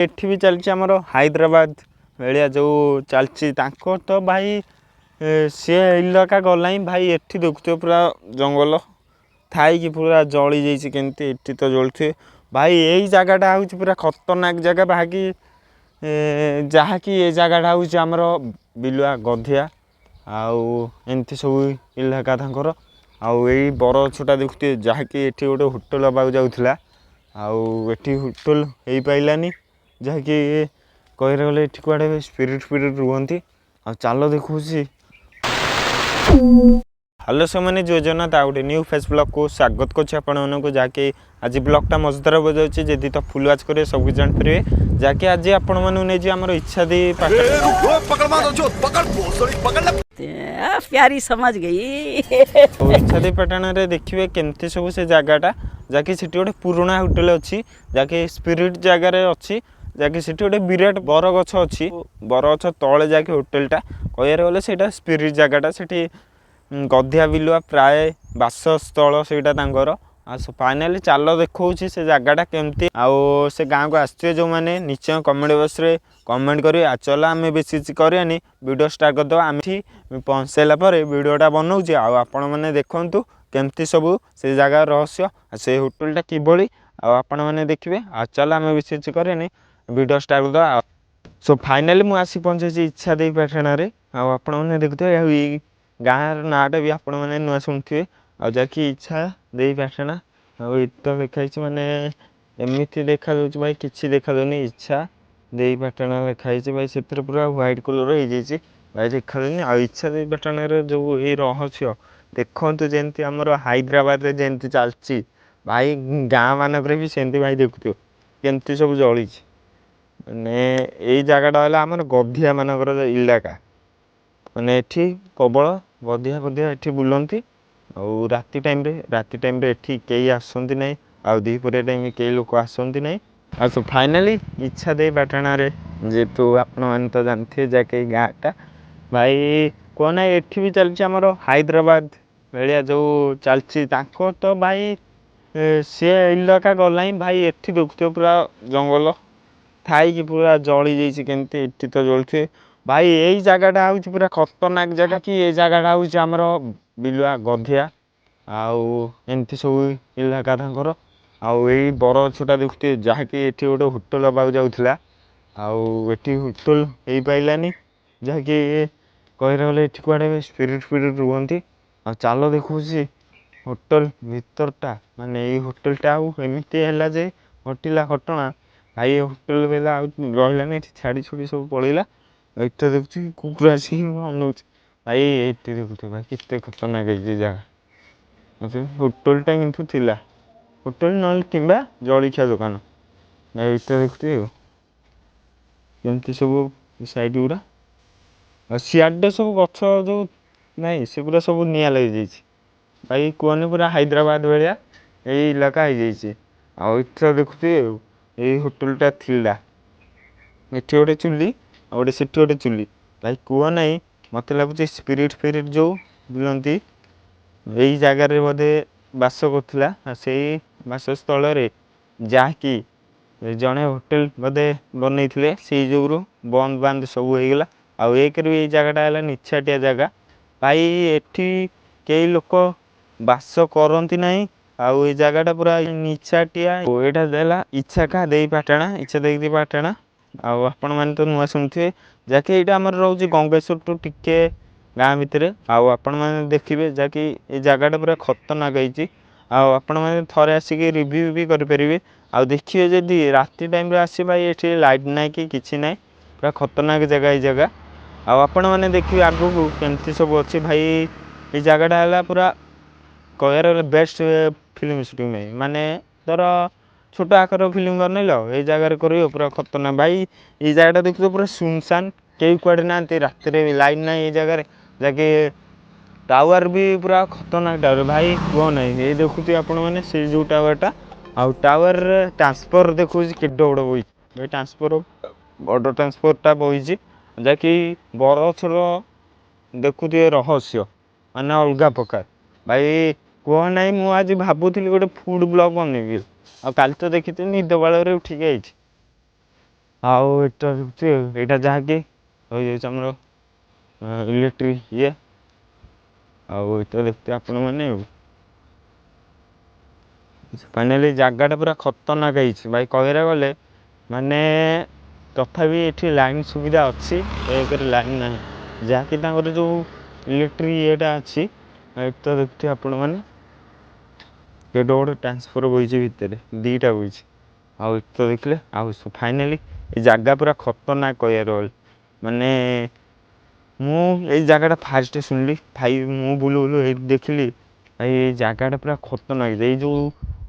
एठी भी चलछि हमर हैदराबाद बेलिया जो चलछि तांको तो भाई सी इलाका गला भाई एठी देखुथे पूरा जंगल थाई कि पूरा जली जाइए केमती एठी तो जलुथे भाई यही जगहटा हूँ पूरा खतरनाक जगह बाकी जहाँकि ये जगहटा हूँ आमर बिलुआ गधिया आउ एमती सब इलाका तांकर आउ यही बरछटा देखुथे जहाँकि एठी गोटे होटेल हवाक जाऊला आउ एठी होटेल हो पाइलानी जहाँकि कह गले एठी कुआडे स्पिरिट स्पिरिट रुहंती आ चाल देखुची। हेलो से मैंने योजना गोटे न्यू फेस ब्लॉग को स्वागत करुँच आपको जहाँकि आज ब्लॉगटा मजेदार बजाऊँगी जदि तो फुल वाच करेंगे सब जापर जहाँकि आज आपण मैंने आम इच्छा दी प्यारी समझ गई इच्छा दी पटाण देखिए केमती सब से जगहटा जहाँकि से गोटे पुराणा होटेल अच्छी जहाँकि स्पिरिट जगार अच्छी जहाँकि से गोटे विराट बरगछ अच्छी बरगछ तले जहाँकि होटेलटा कह गले से स्पिरिट जगहटा से गधिया बिलुआ प्राय बासस्थल से फाइनाली चाल देखा से जगहटा केमती आउ से गाँव को आसुए जो मैंने निश्चय कमेंट बॉक्स रे कमेंट करेंगे आ चल आम बेसी करानी वीडियो स्टार्ट करदे आम पहुँच सारा पर वीडियोटा बनाऊे आपण मैंने देखु केमती सब से जगह रहस्य से होटेलटा किभली आपण मैंने देखिए आ चल आम बेसी करानी वीडियो स्टार्ट करदे सो फाइनाली मुझे आसी पहुँचे इच्छा दे पाटणारे आपण मैंने देखुए गाँव नाटा भी आपण मैंने नुआ शुणुवे आ जहाँकि इच्छा दे पाटना तो लिखाई माने एमती देखा भाई किसी देखा दूनी इच्छा दे पाटना लिखाई भाई से पूरा व्हाइट कलर हो भाई देखा दूनी आ इच्छा दे पाटना जो ये रहस्य देखु जमी आमर हैदराबाद जमी चलती भाई गाँ मानक भी सेमती भाई देखुथ केमती सब जली मैंने यही जगहटा है आमर गधिया मानकर इलाका मैंने एठी प्रबल गधिया गधिया एठी बुलती और राति टाइम रे एठी कई आसती ना आउ दीपर टाइम कई लोक आसती ना आ सो फाइनाली इच्छा दे पाटना जेहेतु आपण मैंने तो जानते जाके गाँटा भाई कहना एठी भी चलती आमर हैदराबाद बेलिया जो चलती तो भाई सी इलाका गला भाई एठी देखुथे पूरा जंगल थाई कि पूरा जली जाइए केमती एठी तो जलुथे भाई यही जगहटा हूँ पूरा खतरनाक जगह कि ये जगहटा हूँ आमर बिलुआ गधिया आउ एमती सब इलाका तांकर आउ यही बरछटा देखुथे जहाँकि एठी गोटे होटेल हवाक जाऊला आउ एठी होटेल हो पाइलानी जहाँकि कह गले एठी कुआडे स्पिरिट स्पिरिट रुहंती आ चाल देखुची होटेल भीतरटा माने ये होटेलटा एमती है जे घटिला घटना भाई होटेल बेला रही छाड़ी छुड़ी सब पड़ेगा ये देखुची कुकुर आसिक अनौ भाई ये देखुथे भाई कितने खतरनाक जगह होटेलटा किंतु थिला होटेल ना कि जलिखिया दुकान ये देखुथे केमती सब साइड गुरा सियाडे सब गछ जो नाई से पूरा सब निया लग जाइए भाई कहने पूरा हैदराबाद भाया यही इलाका हो जाए देखुथे यही होटेलटा थिला एठी गोटे चुली आ गोटे से गोटे चुली भाई कह ना मत लगुच स्पिरिट स्पिरिट जो बुलती यही जगार बोधे बास करुला से बासस्थल जहाँकि जड़े होटेल बोधे बनई से जो बंद बांध सब होगला आउ एक ये जगहटा है निछाटिया जगह भाई एठी कई लोक बास करती ना आउ ये जगहटा पूरा निछाटिया यहाँ देला इच्छा का दे पाटना इच्छा दे पाटना आपण मैंने तो नुआ शुणुवे जहाँकि यहाँ आम रोचे गंगेश्वर टू टिके गाँ भितर आपण मैंने देखिए जहाँकि ये जगहटा पूरा खतरनाक होती आपण मैंने थरे आसिक रिव्यू भी करेंगे आ देखिए जदि राति टाइम आस भाई ये लाइट ना कि किसी ना पूरा खतरनाक जगह ये जगह आपण मैंने देखिए आगू को केमती सब अच्छे भाई ये जगहटा है पूरा कह बेस्ट फिल्म सुटिंग नहीं माने धर छोट आकार फिल्म कर नहीं लो ये जगह कर पूरा खतरनाक भाई ये जगह देखो पूरा सुनसान कई कुआड़े ना रात लाइट ना ये जगह जाके टावर भी पूरा खतरनाक टावर भाई कह ना ये देखुए आपण मैंने से जो टावरटा आउ टावर ट्रांसफर देखो के बड़ बही भाई ट्रांसफर बड़ ट्रांसफरटा बही जहाँकि बरछर देखुए रहस्य माने अलग प्रकार भाई कह ना मुझे भावुली गोटे फूड ब्लॉग बनैबी आ काली तो देखी निद बाल उठिक आई ଆଉ ଏଇଟା ଦେଖୁଛି ଏଇଟା ଯାହାକି ରହିଯାଇଛି ଆମର ଇଲେକ୍ଟ୍ରିକ୍ ଇଏ। ଆଉ ଏଇଟା ଦେଖୁଥିବେ ଆପଣମାନେ ଆଉ ଫାଇନାଲି ଜାଗାଟା ପୁରା ଖତରନାକ ହେଇଛି ଭାଇ କହିବାକୁ ଗଲେ। ମାନେ ତଥାପି ଏଠି ଲାଇନ୍ ସୁବିଧା ଅଛି, ଏକରେ ଲାଇନ୍ ନାହିଁ ଯାହାକି ତାଙ୍କର ଯେଉଁ ଇଲେକ୍ଟ୍ରିକ୍ ଇଏଟା ଅଛି। ଏଇଟା ତ ଦେଖୁଥିବେ ଆପଣମାନେ କେଡ଼େ ଗୋଟେ ଟ୍ରାନ୍ସଫର ବଇଛି ଭିତରେ, ଦୁଇଟା ବଇଛି। ଆଉ ଏଠି ତ ଦେଖିଲେ ଆଉ ଫାଇନାଲି ଏ ଜାଗା ପୁରା ଖତରନାକ କହିବାର ଗଲେ। ମାନେ ମୁଁ ଏଇ ଜାଗାଟା ଫାଷ୍ଟ ଶୁଣିଲି ଭାଇ, ମୁଁ ବୁଲୁ ବୁଲୁ ଏଇଠି ଦେଖିଲି ଭାଇ ଏଇ ଜାଗାଟା ପୁରା ଖତରନାକ। ଏଇ ଯେଉଁ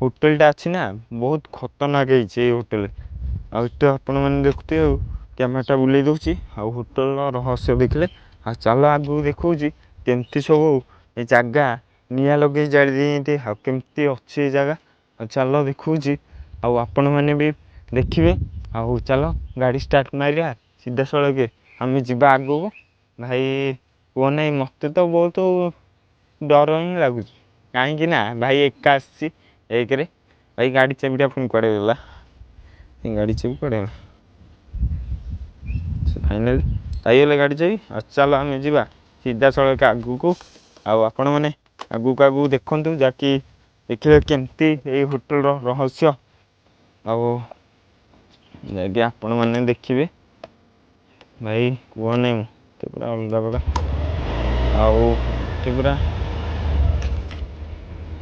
ହୋଟେଲଟା ଅଛି ନା ବହୁତ ଖତରନାକ ହେଇଛି ଏଇ ହୋଟେଲ। ଆଉ ଏଠି ଆପଣମାନେ ଦେଖୁଥିବେ ଆଉ କ୍ୟାମେରାଟା ବୁଲେଇ ଦେଉଛି। ଆଉ ହୋଟେଲର ରହସ୍ୟ ଦେଖିଲେ। ଆଉ ଚାଲ ଆଗକୁ ଦେଖାଉଛି କେମିତି ସବୁ ଏ ଜାଗା ନିଆଁ ଲଗେଇ ଜାଳି ଦେଇଛନ୍ତି, ଆଉ କେମିତି ଅଛି ଏ ଜାଗା। ଆଉ ଚାଲ ଦେଖାଉଛି, ଆଉ ଆପଣମାନେ ବି ଦେଖିବେ। ଆଉ ଚାଲ ଗାଡ଼ି ଷ୍ଟାର୍ଟ ମାରିବା ସିଧାସଳଖ ଆମେ ଯିବା ଆଗକୁ। ଭାଇ କୁହ ନାହିଁ, ମୋତେ ତ ବହୁତ ଡର ହିଁ ଲାଗୁଛି କାହିଁକି ନା ଭାଇ ଏକା ଆସିଛି ଏକରେ। ଭାଇ ଗାଡ଼ି ଚାବିଟା ପୁଣି କୁଆଡ଼େ ଗଲା? ଗାଡ଼ି ଚାବି କୁଆଡ଼େ ଗଲା? ଫାଇନାଲି ପାଇଗଲେ ଗାଡ଼ି ଚାବି। ଆଉ ଚାଲ ଆମେ ଯିବା ସିଧାସଳଖ ଆଗକୁ। ଆଉ ଆପଣମାନେ ଆଗକୁ ଆଗକୁ ଦେଖନ୍ତୁ, ଯାକି ଦେଖିବେ କେମିତି ଏଇ ହୋଟେଲର ରହସ୍ୟ। ଆଉ ଯାଇକି ଆପଣମାନେ ଦେଖିବେ ଭାଇ କୁହ ନାହିଁ, ମୋତେ ପୁରା ଅଲଗା ପ୍ରକାର। ଆଉ ଏଠି ପୁରା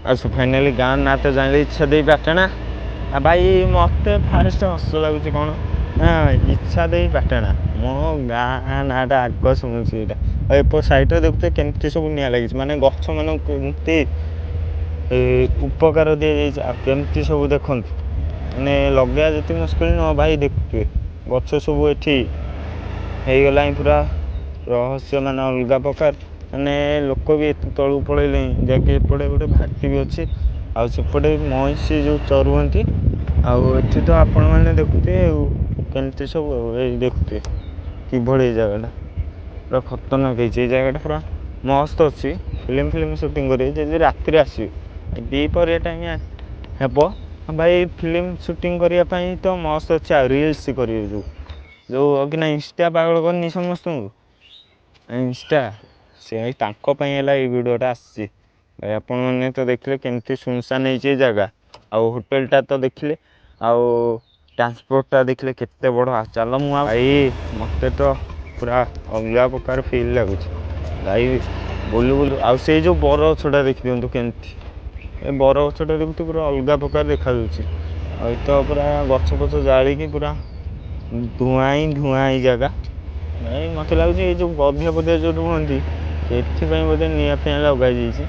ଆଉ ଫାଇନାଲି ଗାଁ ନାଁ ତ ଜାଣିଲେ, ଇଚ୍ଛା ଦେଇ ପାଟଣା। ଆଉ ଭାଇ ମୋତେ ଫାଷ୍ଟ ହସ ଲାଗୁଛି କ'ଣ ନା, ଇଚ୍ଛା ଦେଇ ପାଟଣା ମୋ ଗାଁ ନାଁଟା ଆଗ ଶୁଣୁଛି ଏଇଟା। ଆଉ ଏପଟ ସାଇଡ଼୍ରେ ଦେଖୁଥିବେ କେମିତି ସବୁ ନିଆଁ ଲାଗିଛି, ମାନେ ଗଛ ମାନଙ୍କୁ କେମିତି ଉପକାର ଦିଆଯାଇଛି। ଆଉ କେମିତି ସବୁ ଦେଖନ୍ତୁ, ମାନେ ଲଗେଇବା ଯେତିକି ମୁସ୍କିଲ ନୁହଁ ଭାଇ, ଦେଖୁଥିବେ ଗଛ ସବୁ ଏଠି ହେଇଗଲାଣି ପୁରା ରହସ୍ୟ, ମାନେ ଅଲଗା ପ୍ରକାର। ମାନେ ଲୋକ ବି ଏତେ ତଳକୁ ପଳେଇଲେଣି, ଯାହାକି ଏପଟେ ଗୋଟେ ଭାଟି ବି ଅଛି। ଆଉ ସେପଟେ ମଇଁଷି ଯେଉଁ ଚରୁଛନ୍ତି। ଆଉ ଏଠି ତ ଆପଣମାନେ ଦେଖୁଥିବେ ଆଉ କେମିତି ସବୁ ଏଇ ଦେଖୁଥିବେ କିଭଳି ଏଇ ଜାଗାଟା ପୁରା ଖତରନାକ ହେଇଛି। ଏଇ ଜାଗାଟା ପୁରା ମସ୍ତ ଅଛି ଫିଲ୍ମ ସୁଟିଂ କରିବେ ଯଦି ରାତିରେ ଆସିବେ। ଦ୍ୱିପହରିଆ ଟାଇମ୍ ହେବ ଭାଇ, ଫିଲ୍ମ ସୁଟିଂ କରିବା ପାଇଁ ତ ମସ୍ତ ଅଛି। ଆଉ ରିଲ୍ସ କରିବେ ଯେଉଁ ଅଗିନା ଇନଷ୍ଟା ପାଗଳ କରିନି ସମସ୍ତଙ୍କୁ, ଇନଷ୍ଟା ସେ ତାଙ୍କ ପାଇଁ ହେଲା ଏଇ ଭିଡ଼ିଓଟା ଆସିଛି। ଭାଇ ଆପଣମାନେ ତ ଦେଖିଲେ କେମିତି ସୁନସାନ ହେଇଛି ଏ ଜାଗା। ଆଉ ହୋଟେଲଟା ତ ଦେଖିଲେ, ଆଉ ଟ୍ରାନ୍ସପୋର୍ଟଟା ଦେଖିଲେ କେତେ ବଡ଼। ଚାଲ ମୁଁ ଭାଇ ମୋତେ ତ ପୁରା ଅଲଗା ପ୍ରକାର ଫିଲ୍ ଲାଗୁଛି ଭାଇ ବୁଲୁ ବୁଲୁ। ଆଉ ସେଇ ଯେଉଁ ବର ଗଛଟା ଦେଖିଦିଅନ୍ତୁ କେମିତି, ଏ ବର ଗଛଟା ଦେଖୁଛୁ ପୁରା ଅଲଗା ପ୍ରକାର ଦେଖାଯାଉଛି। ଆଉ ଏ ତ ପୁରା ଗଛ ଫଛ ଜାଳିକି ପୁରା ଧୂଆଁ ହିଁ ଧୂଆଁ ଏଇ ଜାଗା। ଭାଇ ମୋତେ ଲାଗୁଛି ଏଇ ଯେଉଁ ଗଧିଆ ପଧିଆ ଯେଉଁ ରୁହନ୍ତି ସେଥିପାଇଁ ବୋଧେ ନିଆଁ ଫିଆଁ ଲଗାଯାଇଛି।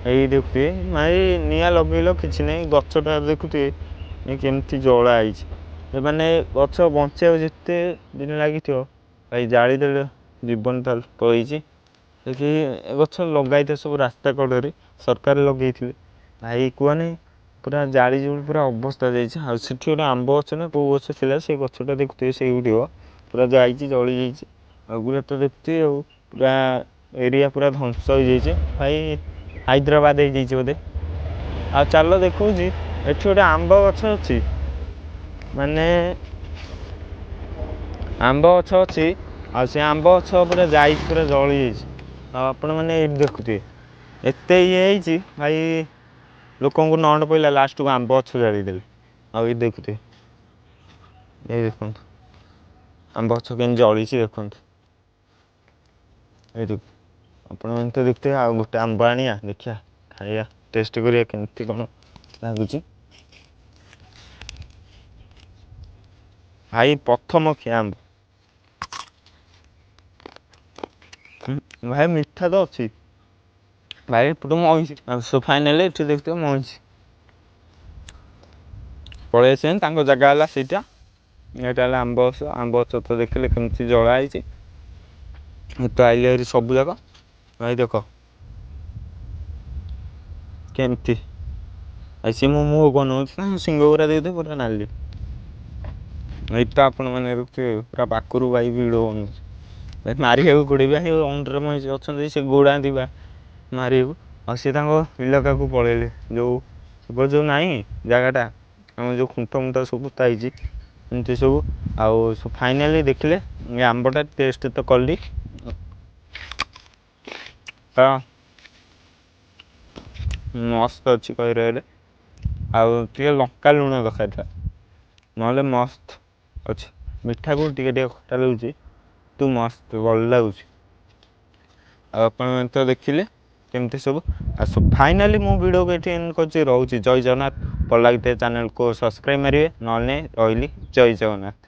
ଏଇ ଦେଖୁଥିବେ ଭାଇ ନିଆଁ ଲଗେଇଲ କିଛି ନାହିଁ, ଗଛଟା ଦେଖୁଥିବେ କେମିତି ଜଳା ହେଇଛି। ମାନେ ଗଛ ବଞ୍ଚିବାକୁ ଯେତେ ଦିନ ଲାଗିଥିବ ଭାଇ ଜାଳିଦେଲେ ଜୀବନ ତାର ପଳେଇଛି। ସେଠି ଗଛ ଲଗାଇଥିବେ ସବୁ ରାସ୍ତା କଡ଼ରେ, ସରକାର ଲଗେଇଥିବେ ଭାଇ କୁହନି ପୁରା ଜାଳି ଜୁଳି ପୁରା ଅବସ୍ଥା ଯାଇଛି। ଆଉ ସେଠି ଗୋଟେ ଆମ୍ବ ଗଛ ନା କେଉଁ ଗଛ ଥିଲା, ସେଇ ଗଛଟା ଦେଖୁଥିବେ ସେଇ ଉଠିବ ପୁରା ଯାଇଛି ଜଳି ଯାଇଛି। ଆଉ ଗୁଡ଼ା ତ ଦେଖୁଥିବେ ଆଉ ପୁରା ଏରିଆ ପୁରା ଧ୍ୱଂସ ହେଇଯାଇଛି ଭାଇ, ହାଇଦ୍ରାବାଦ ହେଇଯାଇଛି ବୋଧେ। ଆଉ ଚାଲ ଦେଖଉଛି ଏଠି ଗୋଟେ ଆମ୍ବ ଗଛ ଅଛି, ମାନେ ଆମ୍ବ ଗଛ ଅଛି। ଆଉ ସେ ଆମ୍ବ ଗଛ ପୁରା ଯାଇଛି, ପୁରା ଜଳି ଯାଇଛି। ଆଉ ଆପଣମାନେ ଏଇଠି ଦେଖୁଥିବେ ଏତେ ଇଏ ହେଇଛି ଭାଇ, ଲୋକଙ୍କୁ ନଣ୍ଡ ପଇଲା ଲାଷ୍ଟକୁ ଆମ୍ବ ଗଛ ଜାଳିଦେଲେ। ଆଉ ଏଇ ଦେଖୁଥିବେ, ଏଇ ଦେଖନ୍ତୁ ଆମ୍ବ ଗଛ କେମିତି ଜଳିଛି ଦେଖନ୍ତୁ। ଏଇ ଆପଣମାନେ ତ ଦେଖୁଥିବେ। ଆଉ ଗୋଟେ ଆମ୍ବ ଆଣିବା ଦେଖିବା, ଖାଇବା, ଟେଷ୍ଟ କରିବା କେମିତି କ'ଣ ଲାଗୁଛି। ଭାଇ ପ୍ରଥମ ଖିଆ ଆମ୍ବ ଭାଇ, ମିଠା ତ ଅଛି ଭାଇ, ଏପଟେ ମଇଁଷି। ଆଉ ଫାଇନାଲି ଏଠି ଦେଖୁଥିବେ ମଇଁଷି ପଳେଇ ଆସିବେନି, ତାଙ୍କ ଜାଗା ହେଲା ସେଇଟା। ଏଇଟା ହେଲା ଆମ୍ବ ଗଛ। ଆମ୍ବ ଗଛ ତ ଦେଖିଲେ କେମିତି ଜଳା ହେଇଛି। ତ ଆଇଲେ ହେରି ସବୁ ଯାକ ଭାଇ ଦେଖ କେମିତି ସିଏ ମୋ ମୁହଁକୁ ଅନଉଛି ନା, ସିଂହ ଗୁରା ଦେଇଦେବେ ପୁରା ନାଲି। ଏଇ ତ ଆପଣମାନେ ଦେଖୁଥିବେ ପୁରା ପାଖରୁ ଭାଇ ଭିଡ଼ିଓ ବନଉଛି ଭାଇ, ମାରିବାକୁ ଗୋଡ଼େଇବେ। ଅଣ୍ଡିରା ମଇଁଷି ଅଛନ୍ତି ସେ ଗୋଡ଼ାନ୍ତି ବା ମାରିବାକୁ। ଆଉ ସେ ତାଙ୍କ ଇଲାକାକୁ ପଳେଇଲେ, ଯେଉଁ ନାହିଁ ଜାଗାଟା ଆମର ଯେଉଁ ଖୁଣ୍ଟ ମୁଣ୍ଟ ସବୁ ପୋତା ହେଇଛି ଏମିତି ସବୁ ଆଉ ଫାଇନାଲି ଦେଖିଲେ ଏ ଆମ୍ବଟା ଟେଷ୍ଟ ତ କଲି ମସ୍ତ ଅଛି କହିଲେ ଆଉ ଟିକେ ଲଙ୍କା ଲୁଣ ଦରକାର ଥିଲା ନହେଲେ ମସ୍ତ ଅଛି ମିଠାକୁ ଟିକେ ଟିକେ ଖଟା ଲାଗୁଛି ତୁ ମସ୍ତ ଭଲ ଲାଗୁଛି ଆଉ ଆପଣ ତ ଦେଖିଲେ କେମିତି ସବୁ ଆଉ ଫାଇନାଲି ମୁଁ ଭିଡ଼ିଓକୁ ଏଠି ଏଣ୍ଡ କରୁଛି ରହୁଛି ଜୟ ଜଗନ୍ନାଥ ଭଲ ଲାଗିଥାଏ ଚ୍ୟାନେଲକୁ ସବସ୍କ୍ରାଇବ୍ ମାରିବେ ନହେଲେ ନାହିଁ ରହିଲି ଜୟ ଜଗନ୍ନାଥ।